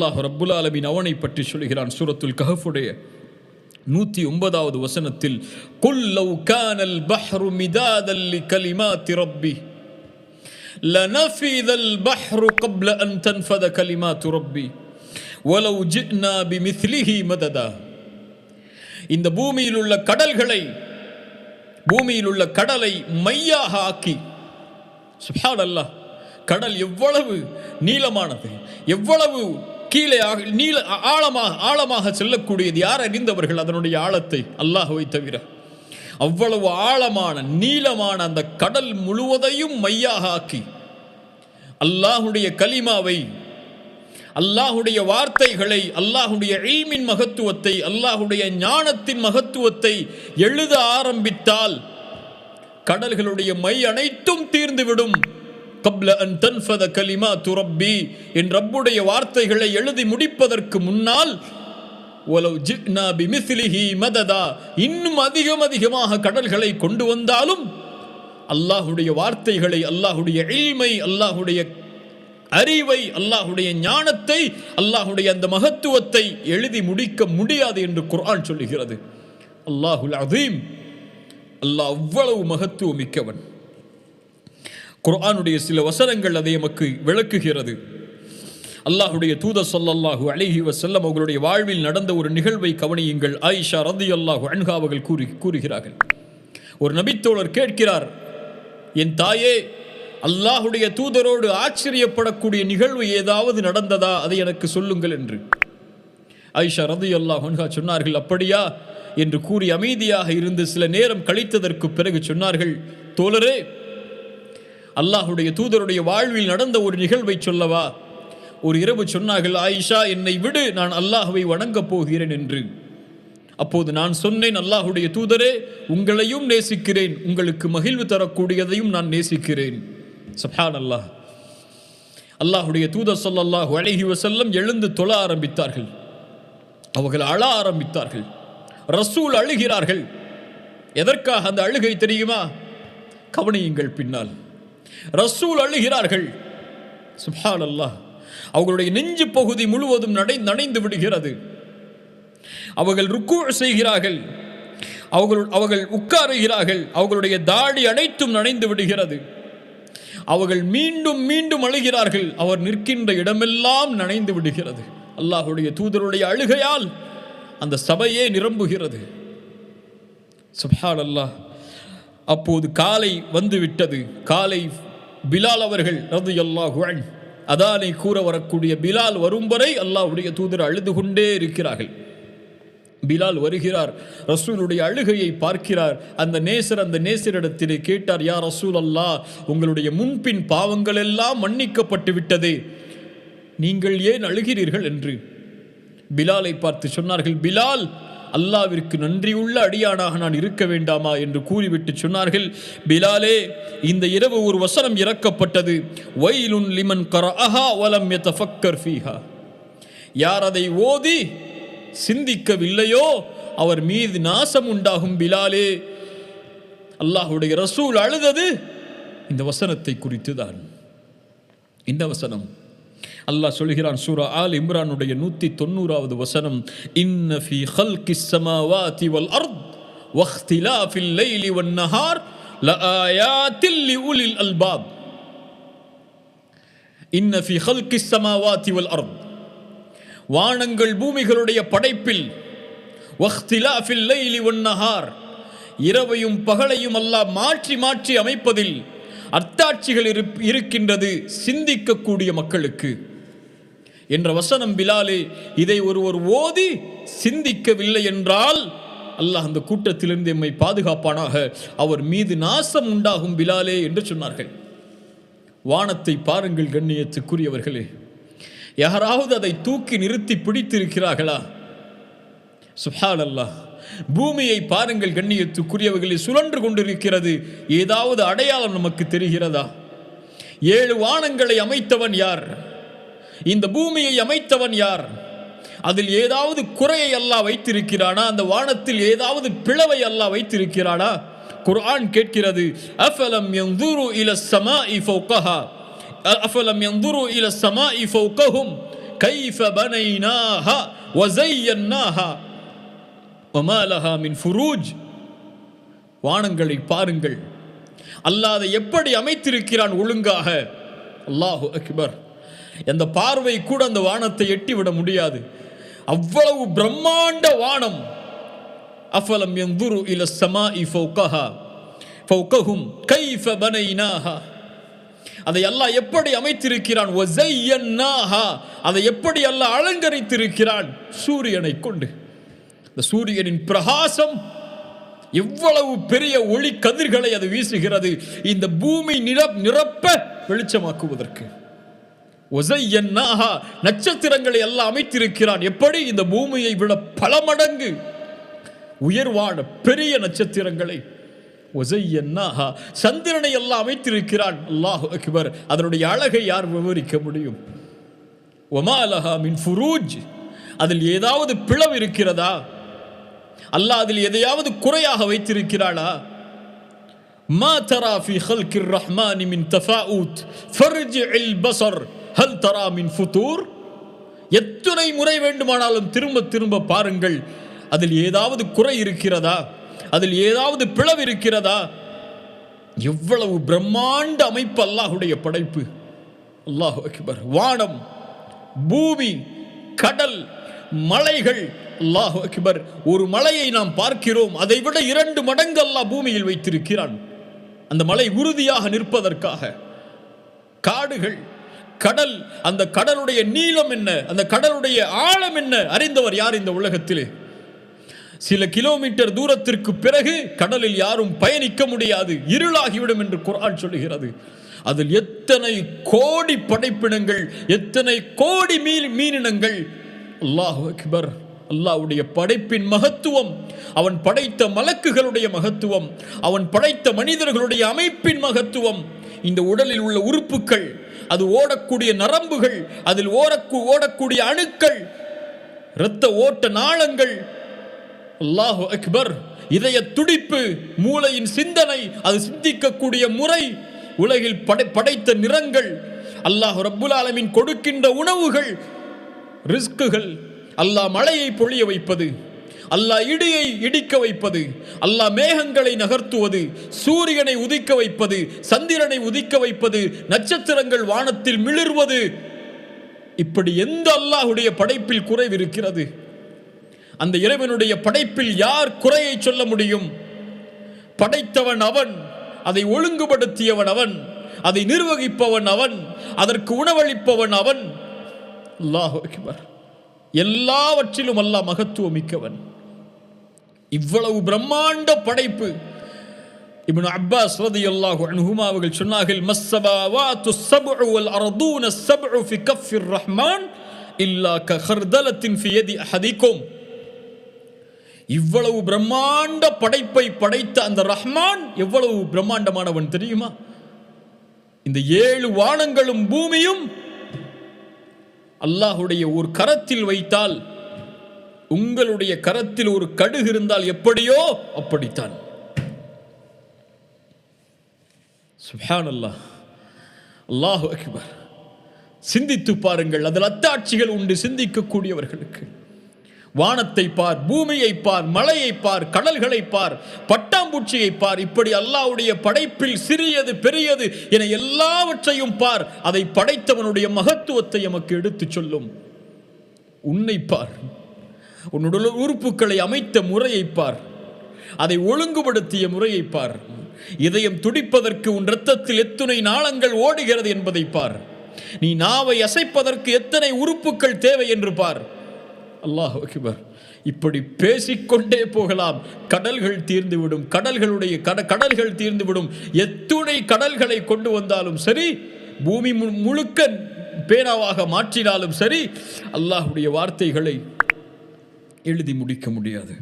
அல்லாஹ் ரப்புல் ஆலமீன் அவனை பற்றி சொல்கிறான். சூரத்துல் கஹஃபுடைய 109வது வசனத்தில், குல் லவ் கானல் பஹ்ரு மிதாதல் லிகலிமாத்தி ரப்பி லனஃபிதல் பஹ்ரு قبل أن تنفذ كلمات ربي ولو جئنا بمثله مددا. இந்த பூமியில் உள்ள கடலை மையாக ஆக்கி, சுப்ஹானல்லாஹ், கடல் எவ்வளவு நீளமானது, எவ்வளவு கீழே ஆழமாக செல்லக்கூடியது. யார் அறிந்தவர்கள் அதனுடைய ஆழத்தை? அல்லாஹ்வை தவிர. அவ்வளவு ஆழமான நீளமான அந்த கடல் முழுவதையும் மையாக ஆக்கி அல்லாஹுடைய கலிமாவை, அல்லாஹுடைய வார்த்தைகளை, அல்லாஹுடைய இல்மின் மகத்துவத்தை, அல்லாஹுடைய ஞானத்தின் மகத்துவத்தை எழுத ஆரம்பித்தால் கடல்களுடைய மை அனைத்தும் தீர்ந்துவிடும். قبل أن تنفذ كلمات ربي, என் ரப்புடைய வார்த்தைகளை எழுதி முடிப்பதற்கு முன்னால் ولو جئنا بمثله مددا, இன்னும் அதிகமாக கடல்களை கொண்டு வந்தாலும் அல்லாஹுடைய வார்த்தைகளை, அல்லாஹுடைய இல்மை, அல்லாஹுடைய அறிவை, அல்லாஹுடைய ஞானத்தை, அல்லாஹுடைய அந்த மகத்துவத்தை எழுதி முடிக்க முடியாது என்று குர்ஆன் சொல்லுகிறது. அல்லாஹுல் அதீம், அல்லாஹ் அவ்வளவு மகத்துவம் மிக்கவன். குர்ஆனுடைய சில வசனங்கள் அதை நமக்கு விளக்குகிறது. அல்லாஹுடைய தூதர் ஸல்லல்லாஹு அலைஹி வஸல்லம் அவர்களுடைய வாழ்வில் நடந்த ஒரு நிகழ்வை கவனியுங்கள். ஆயிஷா ரலியல்லாஹு அன்ஹா அவர்கள் கூறுகிறார்கள், ஒரு நபித்தோழர் கேட்கிறார், என் தாயே, அல்லாஹுடைய தூதரோடு ஆச்சரியப்படக்கூடிய நிகழ்வு ஏதாவது நடந்ததா, அதை எனக்கு சொல்லுங்கள் என்று. ஆயிஷா ரலியல்லாஹு அன்ஹா சொன்னார்கள், அப்படியா என்று கூறி அமைதியாக இருந்து சில நேரம் கழித்ததற்கு பிறகு சொன்னார்கள், தோழரே, அல்லாஹுடைய தூதருடைய வாழ்வில் நடந்த ஒரு நிகழ்வை சொல்லவா? ஒரு இரவு சொன்னார்கள், ஆயிஷா, என்னை விடு, நான் அல்லாஹ்வை வணங்கப் போகிறேன் என்று. அப்போது நான் சொன்னேன், அல்லாஹுடைய தூதரே, உங்களையும் நேசிக்கிறேன், உங்களுக்கு மகிழ்வு தரக்கூடியதையும் நான் நேசிக்கிறேன். சுப்ஹானல்லாஹ். அல்லாஹுடைய தூதர் ஸல்லல்லாஹு அலைஹி வஸல்லம் எழுந்து தொழ ஆரம்பித்தார்கள். அவர்கள் அழ ஆரம்பித்தார்கள். ரசூல் அழுகிறார்கள். எதற்காக அந்த அழுகை தெரியுமா? கவனியுங்கள் பின்னால். ரசூல் அழுகிறார்கள். சுப்ஹானல்லாஹ். அவர்களுடைய நெஞ்சு பகுதி முழுவதும் நனைந்து விடுகிறது. அவர்கள் ருக்கு செய்கிறார்கள், அவர்கள் உட்காருகிறார்கள், அவர்களுடைய தாடி அனைத்தும் நனைந்து விடுகிறது. அவர்கள் மீண்டும் மீண்டும் அழுகிறார்கள். அவர் நிற்கின்ற இடமெல்லாம் நனைந்து விடுகிறது. அல்லாஹுடைய தூதருடைய அழுகையால் அந்த சபையே நிரம்புகிறது. சுப்ஹானல்லாஹ். அப்போது காலை வந்துவிட்டது. காலை பிலால் அவர்கள் ரலியல்லாஹு அன்ஹு, அதானை கூற வரக்கூடிய பிலால் வரும் வரை அல்லாஹ்வுடைய தூதர் அழுது கொண்டே இருக்கிறார்கள். பிலால் வருகிறார், ரசூலுடைய அழுகையை பார்க்கிறார். அந்த நேசரிடத்திலே கேட்டார், யா ரசூல் அல்லாஹ், உங்களுடைய முன்பின் பாவங்கள் எல்லாம் மன்னிக்கப்பட்டு விட்டதே, நீங்கள் ஏன் அழுகிறீர்கள் என்று. பிலாலை பார்த்து சொன்னார்கள், பிலால், அல்லாவிற்கு நன்றியுள்ள அடியானாக நான் இருக்க வேண்டாமா என்று கூறிவிட்டு சொன்னார்கள், பிலாலே, இந்த இரவு ஒரு வசனம் இறக்கப்பட்டது, வைலுன் லிமன் கரஅஹா வலம் யதஃபக்கர் ஃபீஹா. யார் அதை ஓதி சிந்திக்கவில்லையோ அவர் மீது நாசம் உண்டாகும். பிலாலே, அல்லாஹுடைய ரசூல் அழுதது இந்த வசனத்தை குறித்துதான். இந்த வசனம் அல்லாஹ் சொல்கிறான், சூரா ஆல் இம்ரானுடைய 190வது வசனம், இன்ன ஃபீ ஹல்கிஸ் ஸமாவாதி வல் அர்த் வக்திலாஃபில் லைலி வன் நஹார் லஆயாத்தில் லிஉலில் அல்பாப். இன்ன ஃபீ ஹல்கிஸ் ஸமாவாதி வல் அர்த், வானங்கள் பூமிகளுடைய படைப்பில், வக்திலாஃபில் லைலி வன் நஹார், இரவையும் பகலையும் அல்லாஹ் மாற்றி மாற்றி அமைப்பதில் அத்தாட்சிகள் இருக்கின்றது சிந்திக்கக்கூடிய மக்களுக்கு என்ற வசனம். பிலாலே, இதை ஒருவர் ஓதி சிந்திக்கவில்லை என்றால் அல்லாஹ் அந்த கூட்டத்திலிருந்து எம்மை பாதுகாப்பானாக, அவர் மீது நாசம் உண்டாகும் பிலாலே என்று சொன்னார்கள். வானத்தை பாருங்கள் கண்ணியத்துக்குரியவர்களே, யாராவது அதை தூக்கி நிறுத்தி பிடித்திருக்கிறார்களா? சுப்ஹானல்லாஹ். பூமியை பாருங்கள் கண்ணியத்துக்குரியவர்களை, சுழன்று கொண்டிருக்கிறது. ஏதாவது அடையாளம் நமக்கு தெரிகிறதா? 7 வானங்களை அமைத்தவன் யார்? இந்த பூமியை அமைத்தவன் யார்? அதில் ஏதாவது குறையை அல்லாஹ் வைத்திருக்கிறானா? அந்த வானத்தில் ஏதாவது பிளவை அல்லாஹ் வைத்திருக்கிறானா? குர்ஆன் கேட்கிறது, அஃபலம் யன்துரு இலஸ் ஸமாஇ ஃபௌகஹா அஃபலம் யன்துரு இலஸ் ஸமாஇ ஃபௌகஹும் கைஃப பனைனாஹா வஸையன்னாஹா வமா லஹா மின் ஃபுரூஜ். வானங்களை பாருங்கள், அல்லாஹ் அதை எப்படி அமைத்திருக்கிறான் ஒழுங்காக. அல்லாஹு அக்பர். அந்த பார்வை கூட அந்த வானத்தை எட்டிவிட முடியாது, அவ்வளவு பிரம்மாண்ட வானம். அஃபலம் யன்துரு இல ஸமாஇ ஃபௌகஹும் கைஃப பனைனாஹா. அதை அல்லாஹ் எப்படி அமைத்திருக்கிறான். வஸையன்னாஹா, அதை எப்படி அல்லாஹ் அலங்கரித்திருக்கிறான். சூரியனை கொண்டு. இந்த சூரியனின் பிரகாசம் எவ்வளவு பெரிய ஒளி கதிர்களை அது வீசுகிறது, இந்த பூமி நிரப்ப வெளிச்சமாக்குவதற்கு. வஸையன்னாஹா, நட்சத்திரங்களை எல்லாம் அமைத்திருக்கிறான். எப்படி? இந்த பூமியை விட பல மடங்கு உயர்வான பெரிய நட்சத்திரங்களை. வஸையன்னாஹா, சந்திரனை எல்லாம் அமைத்திருக்கிறான். அல்லாஹு அக்பர். அதனுடைய அழகை யார் விவரிக்க முடியும்? வமா லஹா மின் ஃபுரூஜ். அதில் ஏதாவது பிளவு இருக்கிறதா? அல்லாஹ் அதில் எதையாவது குறையாக வைத்திருக்கிறாளா? மா தரா ஃபீ ஹல்கிர் ரஹ்மானி மின் தஃபாஊத் ஃபர்ஜிஇல் பஸர் ஹல் தரா மின் ஃபுதூர். எத்தனை முறை வேண்டுமானாலும் திரும்ப திரும்ப பாருங்கள், அதில் ஏதாவது குறை இருக்கிறதா? அதில் ஏதாவது பிளவு இருக்கிறதா? எவ்வளவு பிரம்மாண்ட அமைப்பு அல்லாஹ்வுடைய படைப்பு. அல்லாஹு அக்பர். வானம், பூமி, கடல், மலைகள். அல்லாஹு அக்பர். ஒரு மலையை நாம் பார்க்கிறோம், அதை விட 2 மடங்கு அல்லாஹ் பூமியில் வைத்திருக்கிறான், அந்த மலை உறுதியாக நிற்பதற்காக. காடுகள், கடல், அந்த கடலுடைய நீளம் என்ன, அந்த கடலுடைய ஆழம் என்ன அறிந்தவர் யார் இந்த உலகத்திலே? சில கிலோமீட்டர் தூரத்திற்கு பிறகு கடலில் யாரும் பயணிக்க முடியாது, இருளாகிவிடும் என்று குர்ஆன் சொல்லுகிறது. அதில் எத்தனை கோடி படைப்பினங்கள், எத்தனை கோடி மீனினங்கள். அல்லாஹு அக்பர். அல்லாஹ்வுடைய படைப்பின் மகத்துவம், அவன் படைத்த மலக்குகளுடைய மகத்துவம், அவன் படைத்த மனிதர்களுடைய அமைப்பின் மகத்துவம். இந்த உடலில் உள்ள உறுப்புகள், அது ஓடக்கூடிய நரம்புகள், அதில் ஓடக்கூடிய அணுக்கள், இரத்த ஓட்ட நாளங்கள். அல்லாஹு அக்பர். இதய துடிப்பு, மூளையின் சிந்தனை, அது சிந்திக்கக்கூடிய முறை, உலகில் படைத்த நிறங்கள், அல்லாஹ் ரப்புல் ஆலமீன் கொடுக்கின்ற உணவுகள், ரிஸ்குகள், அல்லாஹ் மழையை பொழிய வைப்பது, அல்லாஹ் இடியை இடிக்க வைப்பது, அல்லாஹ் மேகங்களை நகர்த்துவது, சூரியனை உதிக்க வைப்பது, சந்திரனை உதிக்க வைப்பது, நட்சத்திரங்கள் வானத்தில் மிளிர்வது. இப்படி எந்த அல்லாஹ்வுடைய படைப்பில் குறைவு இருக்கிறது? அந்த இறைவனுடைய படைப்பில் யார் குறையை சொல்ல முடியும்? படைத்தவன் அவன், அதை ஒழுங்குபடுத்தியவன் அவன், அதை நிர்வகிப்பவன் அவன், அதற்கு உணவளிப்பவன் அவன். அல்லாஹு அக்பர். எல்லாவற்றிலும் அல்லாஹ் மகத்துவம் மிக்கவன். இவ்வளவு பிரம்மாண்ட படைப்பு. இப்னு அப்பாஸ் ரலியல்லாஹு அன்ஹுமா அவர்கள் சொன்னார்கள், மஸ்ஸபாவாத்து ஸப்உ வல் அர்தூன ஸப்உ ஃபி கஃபிர் ரஹ்மான் இல்லா கஹர்தலத்தின் ஃபி யதி அஹதிக்கும். இவ்வளவு பிரம்மாண்ட படைப்பை படைத்த அந்த ரஹ்மான் எவ்வளவு பிரம்மாண்டமானவன் தெரியுமா? இந்த 7 வானங்களும் பூமியும் அல்லாஹ்வுடைய ஒரு கரத்தில் வைத்தால், உங்களுடைய கரத்தில் ஒரு கடுகு இருந்தால் எப்படியோ அப்படித்தான். சுப்ஹானல்லாஹ். அல்லாஹு அக்பர். சிந்தித்து பாருங்கள், அதில் அத்தாட்சிகள் உண்டு சிந்திக்கக்கூடியவர்களுக்கு. வானத்தை பார், பூமியை பார், மலையை பார், கடல்களை பார், பட்டாம்பூச்சியை பார். இப்படி அல்லாஹ்வுடைய படைப்பில் சிறியது பெரியது என எல்லாவற்றையும் பார். அதை படைத்தவனுடைய மகத்துவத்தை நமக்கு எடுத்துச் சொல்லும். உன்னை பார், உன்னுடைய உறுப்புகளை அமைத்த முறையை பார், அதை ஒழுங்குபடுத்திய முறையை பார். இதயம் துடிப்பதற்கு உன் இரத்தத்தில் எத்தனை நாளங்கள் ஓடுகிறது என்பதை பார். நீ நாவை அசைப்பதற்கு எத்தனை உறுப்புகள் தேவை என்று பார். அல்லாஹ் அக்பர். இப்படி பேசிக்கொண்டே போகலாம். கடல்கள் தீர்ந்துவிடும், கடல்கள் தீர்ந்துவிடும். எத்துணை கடல்களை கொண்டு வந்தாலும் சரி, பூமி முழுக்க பேனாவாக மாற்றினாலும் சரி, அல்லாஹ்வுடைய வார்த்தைகளை எழுதி முடிக்க முடியாது.